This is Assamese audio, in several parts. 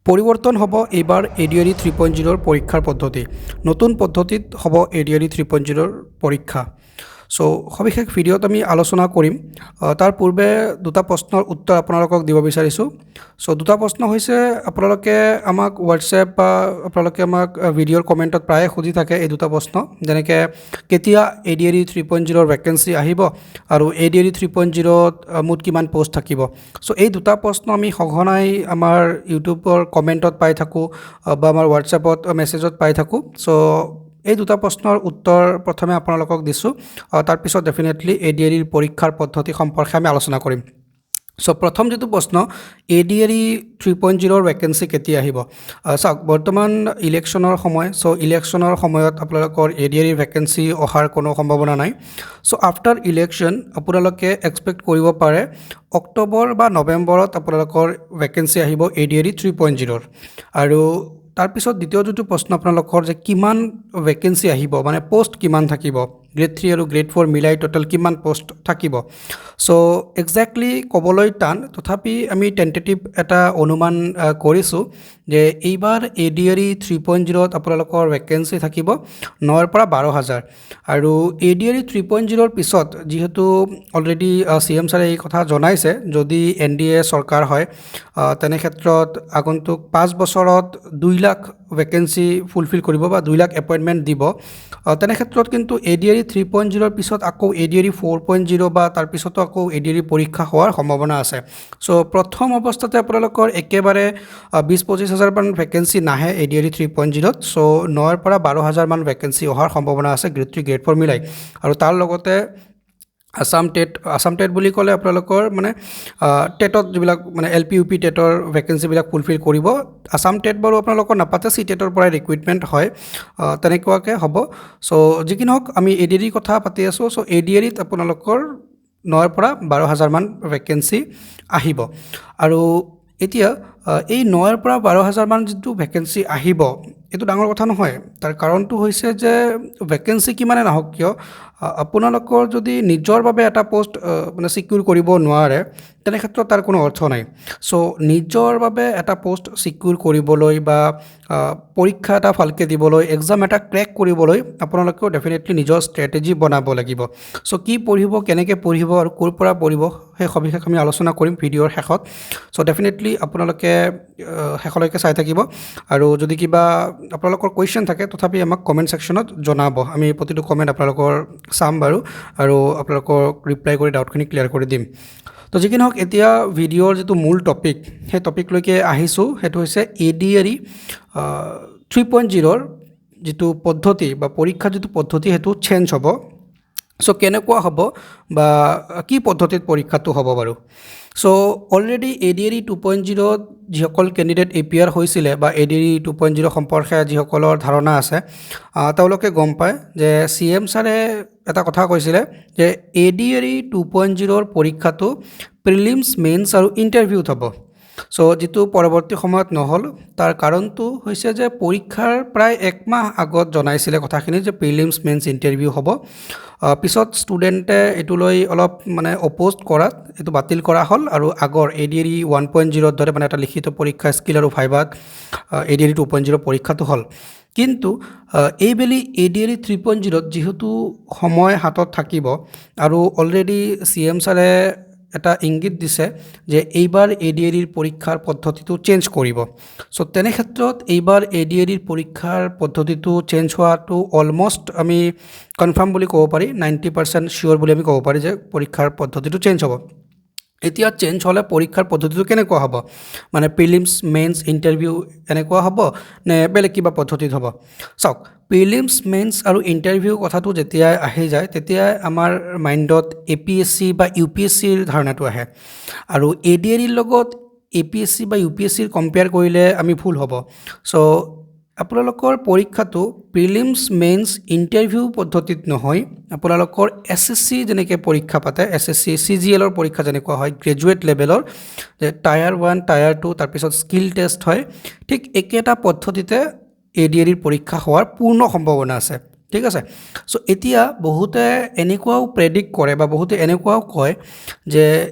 পৰিৱৰ্তন হ'ব এইবাৰ এডিআৰই 3.0 পৰীক্ষাৰ পদ্ধতি নতুন পদ্ধতিত হ'ব এডিআৰই 3.0 পৰীক্ষা সো সবিশেষ ভিডিঅ'ত আমি আলোচনা কৰিম তাৰ পূৰ্বে দুটা প্ৰশ্নৰ উত্তৰ আপোনালোকক দিব বিচাৰিছো সো দুটা প্ৰশ্ন হৈছে আপোনালোকে আমাক WhatsApp বা আপোনালোকে আমাক ভিডিঅ'ৰ কমেন্টত প্ৰায় খুজি থাকে এই দুটা প্ৰশ্ন যেনেকৈ কেতিয়া এডিআৰই 3.0 ভ্যাকেন্সি আহিব আৰু এডিআৰই 3.0 মুঠ কিমান পোষ্ট থাকিব সো এই দুটা প্ৰশ্ন আমি সঘনাই আমাৰ ইউটিউবৰ কমেন্টত পাই থাকো বা আমাৰ WhatsAppত মেছেজত পাই থাকো সো এই দুটা প্ৰশ্নৰ উত্তৰ প্ৰথমে আপোনালোকক দিছো তাৰ পিছত ডেফিনেটলি এডিআৰইৰ পৰীক্ষাৰ পদ্ধতি সম্পৰ্কে আমি আলোচনা কৰিম সো প্ৰথম যেটো প্ৰশ্ন এডিআৰই 3.0 ভ্যাকেন্সি কেতিয়া আহিব চাওক বৰ্তমান ইলেকশ্যনৰ সময় সো ইলেকশ্যনৰ সময়ত আপোনালোকৰ এডিআৰই ভ্যাকেন্সি অহাৰ কোনো সম্ভাৱনা নাই সো আফটাৰ ইলেকশ্যন আপোনালোকে এক্সপেক্ট কৰিব পাৰে অক্টোবৰ বা নৱেম্বৰত আপোনালোকৰ ভ্যাকেন্সি আহিব এডিআৰই 3.0 আৰু তাৰ পিছত দ্বিতীয় যেটো প্ৰশ্ন আপোনালোকৰ যে কিমান ভ্যাকেন্সি আহিব মানে পোষ্ট কিমান থাকিব গ্ৰেড 3 আৰু গ্ৰেড 4 মিলাই টোটাল কিমান পোষ্ট থাকিব সো এক্স্যাক্টলি কবলৈ টান তথাপি আমি টেন্টেটিভ এটা অনুমান কৰিছো যে এইবাৰ এডিআৰই 3.0 ত আপোনালোকৰ ভ্যাকেন্সি থাকিব 9 পৰা 12000 আৰু এডিআৰই 3.0 ৰ পিছত যেহেতু অলৰেডি সিএম ছাৰে এই কথা জনাইছে যদি এনডিএ চৰকাৰ হয় তেনে ক্ষেত্ৰত আগন্তুক 5 বছৰত 2 লাখ ভ্যাকেন্সি ফুলফিল কৰিব বা 2 লাখ এপয়েন্টমেন্ট দিব তেনে ক্ষেত্ৰত কিন্তু এডিআৰই 3.0 ৰ পিছত আকৌ এডিআৰই 4.0 বা তাৰ পিছতো আকৌ এডিআৰই পৰীক্ষা হোৱাৰ সম্ভাৱনা আছে সো প্ৰথম অৱস্থাতে আপোনালোকৰ একেবাৰে 20-25,000 মান ভ্যাকেন্সি নাহে এডিআৰই 3.0 ত সো 9 পৰা 12000 মান ভ্যাকেন্সি অহাৰ সম্ভাৱনা আছে গ্ৰেড 3 গ্ৰেড 4 মিলাই আৰু তাৰ লগতে আসাম টেট বুলি ক'লে আপোনালোকৰ মানে টেটত যিবিলাক মানে এলপি ইউপি টেটৰ ভ্যাকেন্সি বিলাক ফুলফিল কৰিব আসাম টেট বাৰু আপোনালোকৰ নাপাতে সি টেটৰ পৰা ৰিক্ৰুটমেন্ট হয় তেনেকুৱাকে হ'ব সো যিকিনহক আমি এডিআৰই কথা পাতি আছো সো এডিআৰইত আপোনালোকৰ 9 পৰা 12000 মান ভ্যাকেন্সি আহিব আৰু এতিয়া এই 9 পৰা 12000 মান যেটো ভ্যাকেন্সি আহিব এটো ডাঙৰ কথা নহয় তাৰ কাৰণটো হৈছে যে ভ্যাকেন্সি কিমানে নহক কিয় আপোনালোকৰ যদি নিজৰ বাবে এটা পোষ্ট মানে সিকিউৰ কৰিব নোৱাৰে তেনে ক্ষেত্ৰত তাৰ কোনো অৰ্থ নাই সো নিজৰ বাবে এটা পোষ্ট সিকিউৰ কৰিবলৈ বা পৰীক্ষা এটা ভালকে দিবলৈ এক্সাম এটা ক্ৰেক কৰিবলৈ আপোনালোকে ডেফিনেটলি নিজৰ ষ্ট্ৰেটেজি বনাব লাগিব সো কি পঢ়িব কেনেকৈ পঢ়িব আৰু ক'ৰ পৰা পঢ়িব সেই সবিশেষ আমি আলোচনা কৰিম ভিডিঅ'ৰ শেষত সো ডেফিনেটলি আপোনালোকে শেষলৈকে চাই থাকিব আৰু যদি কিবা আপোনালোকৰ কোৱেশ্চন থাকে তথাপি আমাক কমেন্ট সেকশনত জনাব আমি প্ৰতিটো কমেন্ট আপোনালোকৰ চাম বাৰু আৰু আপোনালোকৰ ৰিপ্লাই কৰি ডাউটখিনি ক্লিয়াৰ কৰি দিম তো যিকি নহওক এতিয়া ভিডিঅ'ৰ যেটো মূল টপিক সেই টপিকলৈকে আহিছো হেতু হৈছে এডিআৰই 3.0 ৰ যেটো পদ্ধতি বা পৰীক্ষা যেটো পদ্ধতি হেতু চেঞ্জ হ'ব সো কেনেকুৱা হ'ব বা কি পদ্ধতিত পৰীক্ষাটো হ'ব বাৰু সো অলৰেডি এডিআৰই 2.0 ত যিসকল ক্যান্ডিডেট এপিআৰ হৈছিলে বা এডিআৰই 2.0 সম্পৰ্কে যিসকলৰ ধাৰণা আছে তেওঁলোকে গম পায় যে সিএম ছাৰে এটা কথা কৈছিলে যে এডিআৰই 2.0 ৰ পৰীক্ষাটো প্ৰিলিমছ মেইনছ আৰু ইন্টাৰভিউত হ'ব সো যেটো পৰৱৰ্তী সময়ত নহল তাৰ কাৰণটো হৈছে যে পৰীক্ষাৰ প্ৰায় এক মাহ আগত জনাইছিলে কথাখিনি যে প্ৰিলিমছ মেইনছ ইন্টাৰভিউ হ'ব পিছত ষ্টুডেন্টে এটুলৈ অলপ মানে অপোষ্ট কৰাত এটো বাতিল কৰা হল আৰু আগৰ এডিআৰই 1.0 ৰ দৰে মানে এটা লিখিত পৰীক্ষা স্কিল আৰু ভাইভাত এডিআৰই 2.0 পৰীক্ষাটো হল কিন্তু এইবেলি এডিআৰই 3.0 ত যেহেতু সময় হাতত থাকিব আৰু অলৰেডি সিএম ছাৰে এটা ইংগিত দিছে যে এইবাৰ এডিআৰইৰ পৰীক্ষাৰ পদ্ধতিটো চেঞ্জ কৰিব সো তেনে ক্ষেত্ৰত এইবাৰ এডিআৰইৰ পৰীক্ষাৰ পদ্ধতিটো চেঞ্জ হোৱাটো অলমোষ্ট আমি কনফাৰ্ম বুলি ক'ব পাৰি 90% শিওৰ বুলি আমি ক'ব পাৰি যে পৰীক্ষাৰ পদ্ধতিটো চেঞ্জ হ'ব এতিয়া চেঞ্জ হলে পৰীক্ষাৰ পদ্ধতিটো কেনেকুৱা হ'ব মানে প্ৰিলিমছ মেইনছ ইন্টাৰভিউ এনেকুৱা হ'ব নে বেলেগ কিবা পদ্ধতিত হ'ব চাওক প্ৰিলিমছ মেইনছ আৰু ইন্টাৰভিউ কথাটো যেতিয়া আহি যায় তেতিয়া আমাৰ মাইণ্ডত এপিএসসি বা ইউপিএসসিৰ ধাৰণাটো আহে আৰু এডিআৰইৰ লগত এপিএসসি বা ইউপিএসসিৰ কম্পেয়াৰ কৰিলে আমি ভুল হ'ব সো আপোনালোকৰ পৰীক্ষাটো প্ৰিলিমছ মেইনছ ইন্টাৰভিউ পদ্ধতিত নহয় আপোনালোকৰ এসএসসি যেনেকৈ পৰীক্ষা পাতে এসএসসি সিজিএলৰ পৰীক্ষা যেনেকুৱা হয় গ্ৰেজুৱেট লেভেলৰ যে টায়াৰ 1 টায়াৰ 2 তাৰ পিছত স্কিল টেষ্ট হয় ঠিক একেটা পদ্ধতিতে এডিআৰইৰ পৰীক্ষা হোৱাৰ পূৰ্ণ সম্ভাৱনা আছে ঠিক আছে সো এতিয়া বহুতে এনেকুৱাও প্ৰেডিক্ট কৰে বা বহুতে এনেকুৱাও কয় যে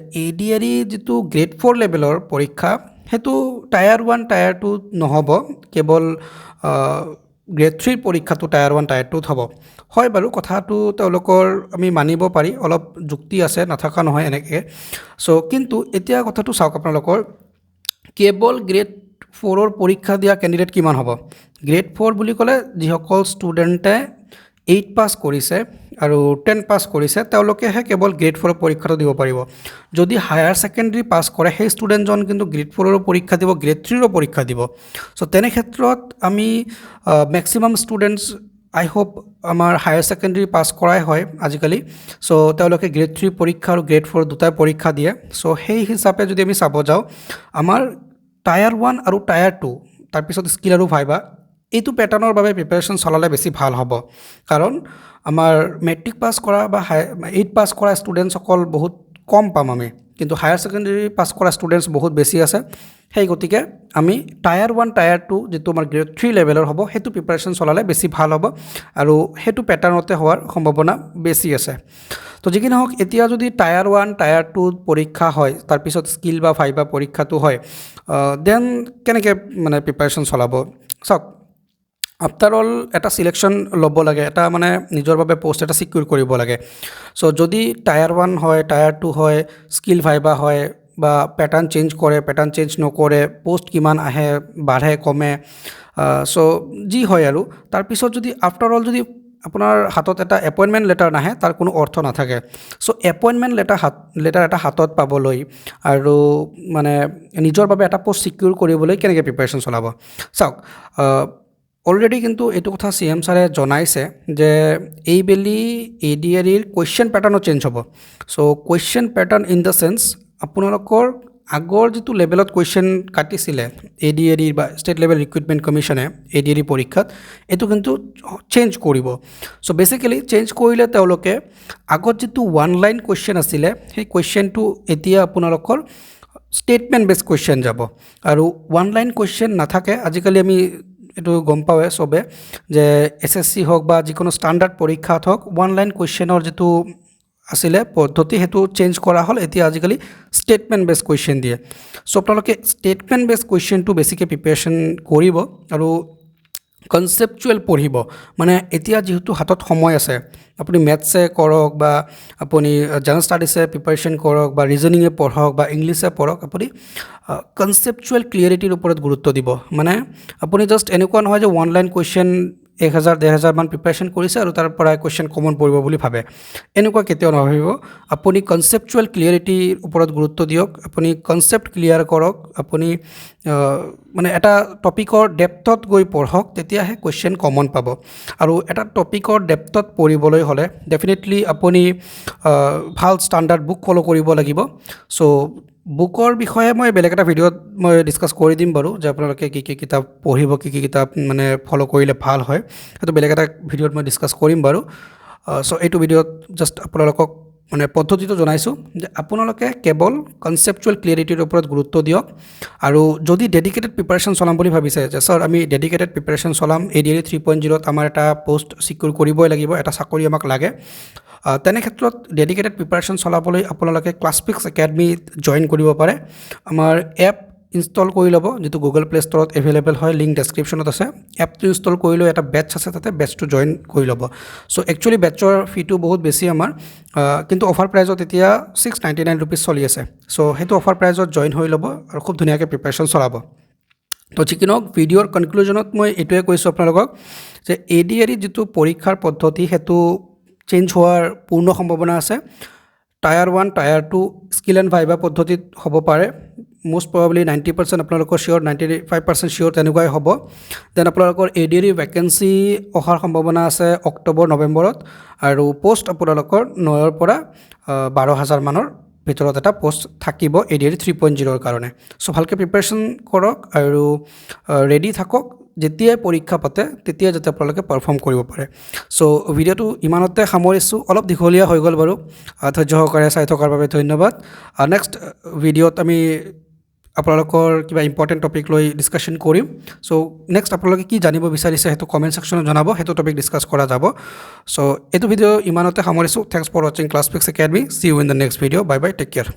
এডিআৰই যেটো গ্ৰেড 4 লেভেলৰ পৰীক্ষা সেইটো টায়াৰ 1 টায়াৰ 2 নহ'ব, কেৱল গ্ৰেড 3 পৰীক্ষাটো টায়াৰ 1 টায়াৰ 2 হ'ব। হয় বাৰু, কথাটো তেওঁলোকৰ আমি মানিব পাৰি, অলপ যুক্তি আছে, নাথাকা নহয় এনেকৈ। চ' কিন্তু এতিয়া কথাটো চাওক আপোনালোকৰ, কেৱল গ্ৰেড 4ৰ পৰীক্ষা দিয়া কেণ্ডিডেট কিমান হ'ব? গ্ৰেড 4 বুলি ক'লে যিসকল ষ্টুডেণ্টে 8 পাছ কৰিছে আৰু 10 পাছ কৰিছে তেওঁলোকেহে কেৱল গ্ৰেড 4ৰ পৰীক্ষাটো দিব পাৰিব। যদি হায়াৰ ছেকেণ্ডেৰী পাছ কৰে সেই ষ্টুডেণ্টজন কিন্তু গ্ৰেড 4ৰো পৰীক্ষা দিব, গ্ৰেড 3ৰো পৰীক্ষা দিব। চ' তেনে ক্ষেত্ৰত আমি মেক্সিমাম ষ্টুডেণ্টছ আই হোপ আমাৰ হায়াৰ ছেকেণ্ডেৰী পাছ কৰাই হয় আজিকালি। চ' তেওঁলোকে গ্ৰেড 3 পৰীক্ষা আৰু গ্ৰেড 4 দুটাই পৰীক্ষা দিয়ে। চ' সেই হিচাপে যদি আমি চাব যাওঁ, আমাৰ টায়াৰ 1 আৰু টায়াৰ 2 তাৰপিছত স্কিল আৰু ভাইবা এইটো পেটাৰ্ণৰ বাবে প্ৰিপাৰেশ্যন চলালে বেছি ভাল হ'ব। কাৰণ আমাৰ মেট্ৰিক পাছ কৰা বা 8 পাছ কৰা ষ্টুডেণ্টছসকল বহুত কম পাম আমি, কিন্তু হায়াৰ ছেকেণ্ডেৰী পাছ কৰা ষ্টুডেণ্টছ বহুত বেছি আছে। সেই গতিকে আমি টায়াৰ 1 টায়াৰ 2 যিটো আমাৰ গ্ৰেড 3 লেভেলৰ হ'ব সেইটো প্ৰিপাৰেশ্যন চলালে বেছি ভাল হ'ব আৰু সেইটো পেটাৰ্ণতে হোৱাৰ সম্ভাৱনা বেছি আছে। তো যি কি নহওক, এতিয়া যদি টায়াৰ 1 টায়াৰ 2 পৰীক্ষা হয়, তাৰপিছত স্কিল বা ভাইবা পৰীক্ষাটো হয়, দেন কেনেকৈ মানে প্ৰিপাৰেশ্যন চলাব? চাওক, আফটাৰ অল এটা চিলেকশ্যন ল'ব লাগে, এটা মানে নিজৰ বাবে পষ্ট এটা চিকিউৰ কৰিব লাগে। চ' যদি টায়াৰ 1 হয়, টায়াৰ 2 হয়, স্কিল ভাইবা হয় বা পেটাৰ্ণ চেঞ্জ কৰে, পেটাৰ্ণ চেঞ্জ নকৰে, পষ্ট কিমান আহে, বাঢ়ে কমে, চ' যি হয় আৰু তাৰপিছত যদি আফটাৰ অল যদি আপোনাৰ হাতত এটা এপইণ্টমেণ্ট লেটাৰ নাহে, তাৰ কোনো অৰ্থ নাথাকে। চ' এপইণ্টমেণ্ট লেটাৰ এটা হাতত পাবলৈ আৰু মানে নিজৰ বাবে এটা পষ্ট চিকিউৰ কৰিবলৈ কেনেকৈ প্ৰিপাৰেশ্যন চলাব? চাওক, অলৰেডি কিন্তু এইটো কথা CM ছাৰে জনাইছে যে এইবেলি ADREৰ কুৱেশ্যন পেটাৰ্ণো চেঞ্জ হ'ব। So' question pattern in the sense আপোনালোকৰ আগৰ যিটো লেভেলত কুৱেশ্যন কাটিছিলে ADRE বা ষ্টেট লেভেল ৰিক্ৰুইটমেণ্ট কমিশ্যনে ADRE পৰীক্ষাত, এইটো কিন্তু চেঞ্জ কৰিব। চ' বেচিকেলি চেঞ্জ কৰিলে তেওঁলোকে আগত যিটো 1 লাইন কুৱেশ্যন আছিলে সেই কুৱেশ্যনটো এতিয়া আপোনালোকৰ ষ্টেটমেণ্ট বেছ কুৱেশ্যন যাব আৰু 1 লাইন কুৱেশ্যন নাথাকে। আজিকালি আমি এইটো গম পাওঁৱে চবে যে SSC হওক বা যিকোনো ষ্টাণ্ডাৰ্ড পৰীক্ষাত হওক 1 লাইন কুৱেশ্যনৰ যিটো আছিলে পদ্ধতি সেইটো চেঞ্জ কৰা হ'ল। এতিয়া আজিকালি ষ্টেটমেণ্ট বেছ কুৱেশ্যন দিয়ে। চ' আপোনালোকে ষ্টেটমেণ্ট বেছ কুৱেশ্যনটো বেছিকৈ প্ৰিপেৰেশ্যন কৰিব আৰু কনচেপচুৱেল পঢ়িব। মানে এতিয়া যিহেতু হাতত সময় আছে, আপুনি মেথছে কৰক বা আপুনি জেনেৰেল ষ্টাডিছে প্ৰিপাৰেশ্যন কৰক বা ৰিজনিঙে পঢ়ক বা ইংলিছে পঢ়ক, আপুনি কনচেপচুৱেল ক্লিয়াৰিটিৰ ওপৰত গুৰুত্ব দিব। মানে আপুনি জাষ্ট এনেকুৱা নহয় যে 1 লাইন কুৱেশ্যন 1000-1500 মান প্ৰিপাৰেশ্যন কৰিছে আৰু তাৰ পৰা কুৱেশ্যন কমন পৰিব বুলি ভাবে, এনেকুৱা কেতিয়াও নাভাবিব। আপুনি কনচেপচুৱেল ক্লিয়াৰিটিৰ ওপৰত গুৰুত্ব দিয়ক, আপুনি কনচেপ্ট ক্লিয়াৰ কৰক, আপুনি মানে এটা টপিকৰ ডেপ্থত গৈ পঢ়ক, তেতিয়াহে কুৱেশ্যন কমন পাব। আৰু এটা টপিকৰ ডেপ্থত পঢ়িবলৈ হ'লে ডেফিনেটলি আপুনি ভাল ষ্টাণ্ডাৰ্ড বুক ফ'ল' কৰিব লাগিব। চ' বুকৰ বিষয়ে মই বেলেগ এটা ভিডিঅ'ত মই ডিছকাছ কৰি দিম বাৰু, যে আপোনালোকে কি কি কিতাপ পঢ়িব, কি কি কিতাপ মানে ফ'ল' কৰিলে ভাল হয়, সেইটো বেলেগ এটা ভিডিঅ'ত মই ডিছকাছ কৰিম বাৰু। চ' এইটো ভিডিঅ'ত জাষ্ট আপোনালোকক মানে পদ্ধতিটো জনাইছোঁ যে আপোনালোকে কেৱল কনচেপচুৱেল ক্লিয়াৰিটিৰ ওপৰত গুৰুত্ব দিয়ক। আৰু যদি ডেডিকেটেড প্ৰিপাৰেশ্যন চলাম বুলি ভাবিছে যে ছাৰ আমি ডেডিকেটেড প্ৰিপাৰেশ্যন চলাম, ADRE 3.0ত আমাৰ এটা পষ্ট চিকিউৰ কৰিবই লাগিব, এটা চাকৰি আমাক লাগে, তেনে ক্ষেত্ৰত ডেডিকেটেড প্ৰিপাৰেশ্যন চলাবলৈ আপোনালোকে ক্লাছপিক্স একাডেমীত জইন কৰিব পাৰে। আমাৰ এপ ইনষ্টল কৰি ল'ব, যিটো গুগল প্লে' ষ্ট'ৰত এভেইলেবল হয়, লিংক ডেছক্ৰিপশ্যনত আছে। এপটো ইনষ্টল কৰি লৈ এটা বেটছ আছে, তাতে বেটছটো জইন কৰি ল'ব। চ' একচুৱেলি বেটছৰ ফিটো বহুত বেছি আমাৰ, কিন্তু অফাৰ প্ৰাইজত এতিয়া 699 ৰুপিজ চলি আছে। চ' সেইটো অফাৰ প্ৰাইজত জইন হৈ ল'ব আৰু খুব ধুনীয়াকৈ প্ৰিপাৰেশ্যন চলাব। তো যি কি নহওক, ভিডিঅ'ৰ কনক্লুজনত মই এইটোৱে কৈছোঁ আপোনালোকক যে ADRE যিটো পৰীক্ষাৰ পদ্ধতি সেইটো চেঞ্জ হোৱাৰ পূৰ্ণ সম্ভাৱনা আছে। Tyre 1 tyre 2 skill and viva পদ্ধতিত হ'ব পাৰে, most probably 90% আপোনালোকৰ চিয়'ৰ, 95% চিয়'ৰ তেনেকুৱাই হ'ব। দেন আপোনালোকৰ ADRE ভেকেঞ্চি অহাৰ সম্ভাৱনা আছে অক্টোবৰ-নৱেম্বৰত, আৰু পষ্ট আপোনালোকৰ 9ৰ পৰা 12,000 মানৰ ভিতৰত এটা পষ্ট থাকিব ADRE 3.0ৰ কাৰণে। চ' ভালকৈ প্ৰিপাৰেশ্যন কৰক আৰু ৰেডি থাকক, যেতিয়াই পৰীক্ষা পাতে তেতিয়াই যাতে আপোনালোকে পাৰফৰ্ম কৰিব পাৰে। চ' ভিডিঅ'টো ইমানতে সামৰিছোঁ, অলপ দীঘলীয়া হৈ গ'ল বাৰু, ধৈৰ্য সহকাৰে চাই থকাৰ বাবে ধন্যবাদ। নেক্সট ভিডিঅ'ত আমি আপোনালোকৰ কিবা ইম্পৰ্টেণ্ট টপিক লৈ ডিছকাশ্যন কৰিম। চ' নেক্সট আপোনালোকে কি জানিব বিচাৰিছে সেইটো কমেণ্ট ছেকশ্যনত জনাব, সেইটো টপিক ডিছকাছ কৰা যাব। চ' এইটো ভিডিঅ' ইমানতে সামৰিছোঁ। থেংকছ ফৰ ৱাচিং Classpix academy. See you in the next video'. Bye bye, take care.